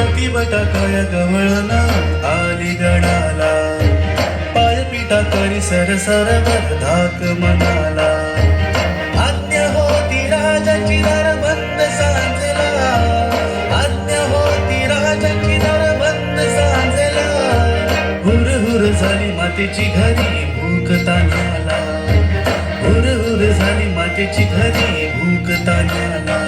ती बटाकाया गवळणा आली गडाला, पायपिटा करी सरसरवर धाक मनाला. आज्ञा होती राजाची दार बंद सांजला, आज्ञा होती राजाची दार बंद सांजला. हुर हुर झाली मातेची घरी भूक तान्याला, हुर हुर झाली मातेची घरी भूक तान्याला.